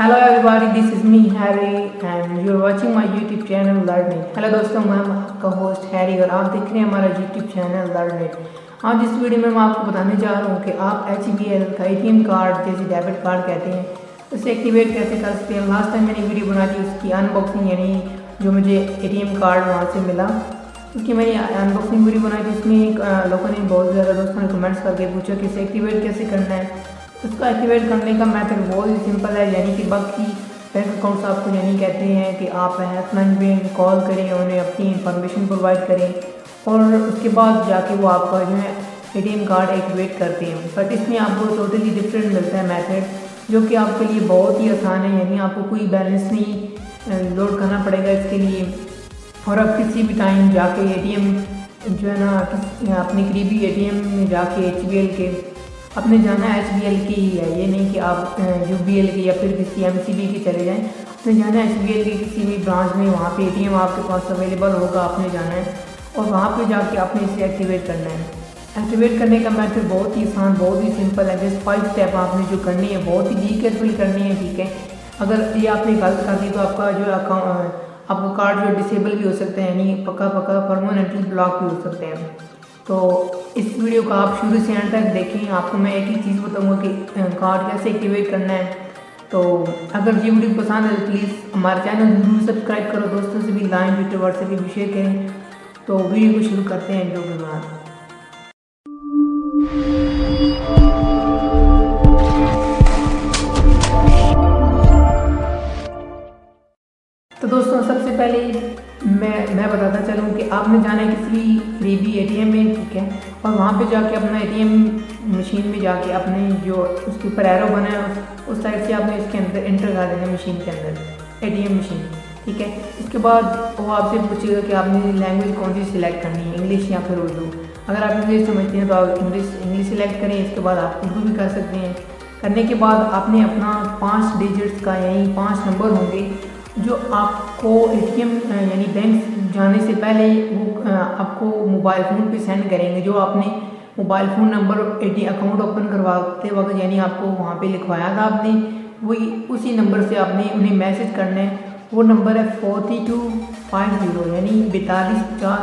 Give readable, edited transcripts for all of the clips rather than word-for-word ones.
Hello everybody, this is me Harry and you are watching my YouTube channel learning. Hello दोस्तों, मैं आपका host Harry और आप देख रहे हैं हमारा यूट्यूब चैनल लर्निंग। आज इस वीडियो में मैं आपको बताने जा रहा हूँ कि आप HBL का ATM कार्ड, जैसे डेबिट कार्ड कहते हैं, उसे एक्टिवेट कैसे कर सकते हैं। लास्ट टाइम मैंने वीडियो बना दी उसकी अनबॉक्सिंग, यानी जो मुझे ATM कार्ड वहाँ से मिला उसकी मैंने अनबॉक्सिंग वीडियो बनाई थी। उसमें लोगों ने, बहुत ज़्यादा दोस्तों ने कमेंट्स करके पूछा कि इसे एक्टिवेट कैसे करना है। उसको एक्टिवेट करने का मेथड बहुत ही सिंपल है, यानी कि बाकी बैंक अकाउंट्स आपको यानी कहते हैं कि आप हेल्पलाइन पे कॉल करें, उन्हें अपनी इंफॉर्मेशन प्रोवाइड करें और उसके बाद जाके वो आपका जो है ATM कार्ड एक्टिवेट करते हैं। बट इसमें आपको टोटली डिफरेंट मिलता है मेथड, जो कि आपके लिए बहुत ही आसान है। यानी आपको कोई बैलेंस नहीं लोड करना पड़ेगा इसके लिए, और आप किसी भी टाइम जाके ATM जो है ना अपने करीबी ATM में जाके HBL के अपने जाना है। HBL की ही है, ये नहीं कि आप UBL के या फिर किसी MCB के चले जाएं। अपने जाना है HBL के किसी भी ब्रांच में, वहाँ पे ATM आपके पास अवेलेबल होगा, आपने जाना है और वहाँ पे जाके आपने इसे एक्टिवेट करना है। एक्टिवेट करने का मेथड बहुत ही आसान, बहुत ही सिंपल है। जस्ट 5 स्टेप आपने जो करनी है बहुत ही केयरफुल करनी है, ठीक है। अगर ये आपने गलत कर दी तो आपका जो आपका कार्ड जो डिसेबल भी हो सकता है, यानी पक्का परमानेंटली ब्लॉक भी हो सकते हैं। तो इस वीडियो को आप शुरू से एंड तक देखें। आपको मैं एक ही चीज़ बताऊंगा कि कार्ड कैसे एक्टिवेट करना है। तो अगर ये वीडियो पसंद है तो प्लीज़ हमारे चैनल जरूर सब्सक्राइब करो, दोस्तों से भी लाइन ट्विटर व्हाट्सएप भी शेयर करें। तो वीडियो को शुरू करते हैं जो भी बात। तो दोस्तों सबसे पहले मैं बताता चलूँ कि आपने जाना है किसी करीबी ATM में, ठीक है, और वहाँ पे जाके अपना ATM मशीन में जाके अपने जो उसके ऊपर एरो बना है उस साइड से आपने इसके अंदर एंटर कर देना है, मशीन के अंदर ATM मशीन, ठीक है। इसके बाद वो आपसे पूछेगा कि आपने लैंग्वेज कौन सी सिलेक्ट करनी है, इंग्लिश या फिर उर्दू। अगर आप इंग्लिश समझते हैं तो आप इंग्लिश सिलेक्ट करें, इसके बाद आप उर्दू भी कर सकते हैं। करने के बाद आपने अपना 5 डिजिट्स का, यानी 5 नंबर होंगे जो आपको ATM यानी बैंक जाने से पहले वो आपको मोबाइल फ़ोन पे सेंड करेंगे। जो आपने mobile phone number ATM account open करवाते वक्त यानी आपको वहाँ पे लिखवाया था आपने, वही उसी नंबर से आपने उन्हें मैसेज करना है। वो नंबर है 4250, यानी 4250।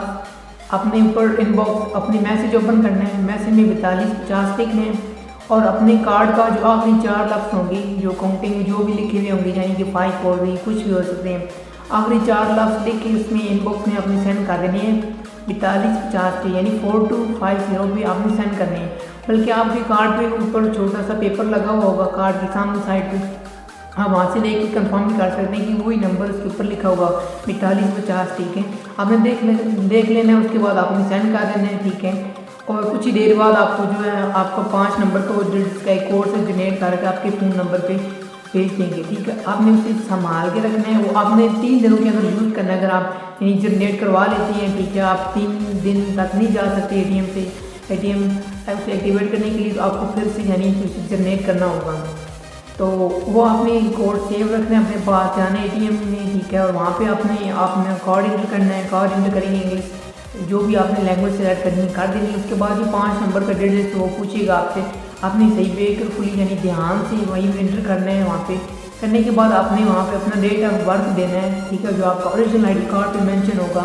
अपने ऊपर इनबॉक्स अपने मैसेज ओपन करना है, मैसेज में 4250 लिखना है और अपने कार्ड का जो आखिरी 4 लफ्ज़ होंगे, जो काउंटिंग में जो भी लिखे हुए होंगे, यानी कि 5 4 भी कुछ भी हो सकते हैं, आखिरी 4 लफ्ज़ लिख के उसमें इनबॉक्स में आपने सेंड कर देनी है 4250 पे, यानी 4250 पे आपने सेंड करने हैं। बल्कि आपके कार्ड पे ऊपर छोटा सा पेपर लगा हुआ होगा कार्ड की सामने साइड पे, आप वहाँ से देख के कंफर्म भी कर सकते हैं कि वही नंबर उसके ऊपर लिखा होगा 4250, ठीक है। आपने देख लेना है, उसके बाद आपने सेंड कर देना है, ठीक है। और कुछ ही देर बाद आपको जो है आपका 5 नंबर का डिजिट्स का एक कोड से जनरेट करके आपके फ़ोन नंबर पे भेज देंगे, ठीक है। आपने उसे संभाल के रखना है, वो आपने 3 दिनों के अंदर यूज़ करना है। अगर आप यानी जनरेट करवा लेती हैं, ठीक है, आप 3 दिन तक नहीं जा सकते ATM से, ATM से एक्टिवेट करने के लिए तो आपको फिर से यानी उसे जनरेट करना होगा। तो वो आपने कोड सेव रखना है अपने पास, जाना ATM में, ठीक है, और वहाँ पे आपने कार्ड इंटर करना है। कार्ड इंटर करेंगे इंग्लिश, जो भी आपने लैंग्वेज सेलेक्ट करनी कर देनी। उसके बाद ये 5 नंबर का डिजिट वो पूछेगा आपसे, आपने सही केयरफुली यानी ध्यान से वहीं एंटर करना है। वहाँ पे करने के बाद आपने वहाँ पे अपना डेट ऑफ बर्थ देना है, ठीक है, जो आपका ओरिजिनल ID कार्ड पे मेंशन होगा,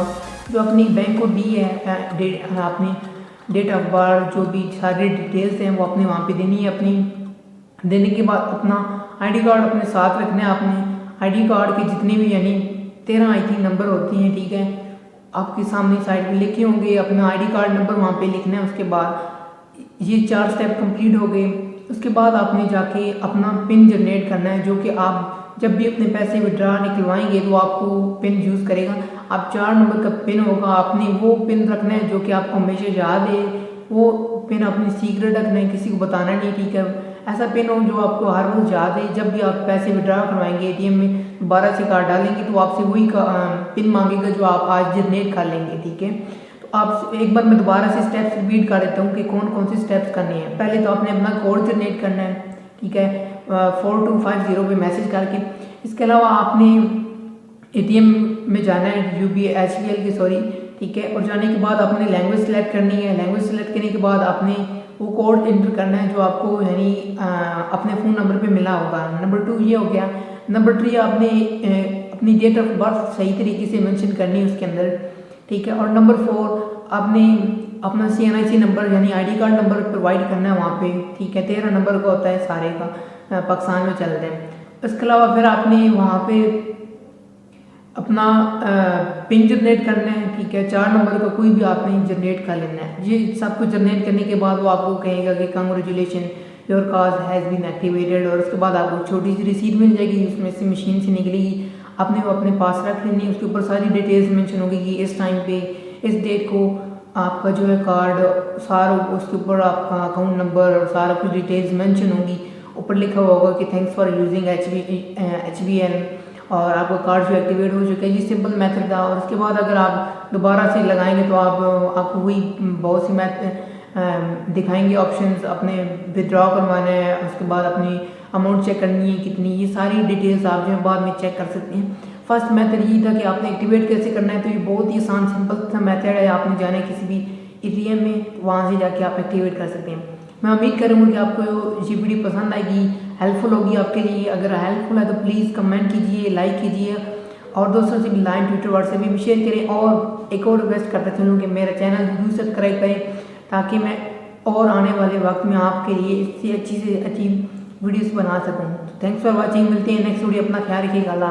जो अपनी बैंक को दी है आपने डेट ऑफ बर्थ, जो भी सारी डिटेल्स हैं वो आपने वहाँ पे देनी है। अपनी देने के बाद अपना ID कार्ड अपने साथ रखना है। आपने ID कार्ड के जितने भी यानी 13 आई थिंक नंबर होती हैं, ठीक है, आपके सामने साइड पे लिखे होंगे, अपना ID कार्ड नंबर वहाँ पे लिखना है। उसके बाद ये 4 स्टेप कंप्लीट हो गए। उसके बाद आपने जाके अपना पिन जनरेट करना है, जो कि आप जब भी अपने पैसे विड्रा निकलवाएंगे तो आपको पिन यूज़ करेगा। आप 4 नंबर का पिन होगा, आपने वो पिन रखना है जो कि आपको हमेशा याद है। वो पिन अपनी सीक्रेट रखना है, किसी को बताना नहीं, ठीक है। ऐसा पिन हो जो आपको हर रोज़ याद है। जब भी आप पैसे विड्रा करवाएंगे ATM में, दोबारा से कार्ड डालेंगे तो आपसे वही पिन मांगेगा जो आप आज जनरेट कर लेंगे, ठीक है। तो आप एक बार मैं दोबारा से स्टेप्स रिपीट कर देता हूँ कि कौन कौन से स्टेप्स करने हैं। पहले तो आपने अपना कोड जनरेट करना है, ठीक है, 4250 पे मैसेज करके। इसके अलावा आपने ATM में जाना है HBL के, सॉरी, ठीक है, और जाने के बाद आपने लैंग्वेज सेलेक्ट करनी है। लैंग्वेज सेलेक्ट करने के बाद आपने वो कोड एंटर करना है जो आपको यानी अपने फ़ोन नंबर पे मिला होगा। नंबर 2 ये हो गया। नंबर 3 आपने अपनी डेट ऑफ बर्थ सही तरीके से मेंशन करनी है उसके अंदर, ठीक है। और नंबर 4 आपने अपना CNIC नंबर यानी ID कार्ड नंबर प्रोवाइड करना है वहाँ पे, ठीक है। 13 नंबर का होता है सारे का, पाकिस्तान में चलते हैं। इसके अलावा फिर आपने वहाँ पे अपना पिन जनरेट करना है, ठीक है। 4 नंबर का कोई भी आपने जनरेट कर लेना है। ये सब कुछ जनरेट करने के बाद वो आपको कहेगा कि congratulation your card has been activated, और उसके बाद आपको छोटी सी रिसीट मिल जाएगी, उसमें से मशीन से निकलेगी। आपने वो अपने पास रख लेनी है, उसके ऊपर सारी डिटेल्स मेंशन होगी कि इस टाइम पे इस डेट को आपका जो है कार्ड सारा, उसके ऊपर आपका अकाउंट नंबर और सारा कुछ डिटेल्स मेंशन होगी। ऊपर लिखा हुआ होगा कि थैंक्स फॉर यूजिंग HBN, और आपका कार्ड जो एक्टिवेट हो चुका है। ये सिंपल मेथड था। और उसके बाद अगर आप दोबारा से लगाएंगे तो आपको वही बहुत सी दिखाएंगे ऑप्शंस, अपने विड्रॉ करवाना है, उसके बाद अपनी अमाउंट चेक करनी है कितनी, ये सारी डिटेल्स आप जो है बाद में चेक कर सकते हैं। फर्स्ट मेथड ये था कि आपने एक्टिवेट कैसे करना है, तो ये बहुत ही आसान सिंपल सा मेथड है। आपने जाना है किसी भी ATM में, वहाँ से जाके आप एक्टिवेट कर सकते हैं। मैं उम्मीद करूँगा कि आपको ये वीडियो पसंद आएगी, हेल्पफुल होगी आपके लिए। अगर हेल्पफुल है तो प्लीज़ कमेंट कीजिए, लाइक कीजिए, और दोस्तों से भी लाइन, ट्विटर, व्हाट्सएप में भी शेयर करें। और एक और रिक्वेस्ट करता चलूँ कि मेरा चैनल जरूर सब्सक्राइब करें, ताकि मैं और आने वाले वक्त में आपके लिए इससे अच्छी से अच्छी वीडियोस बना सकूँ। थैंक्स फॉर वॉचिंग, मिलते हैं नेक्स्ट वीडियो। अपना ख्याल रखिएगा।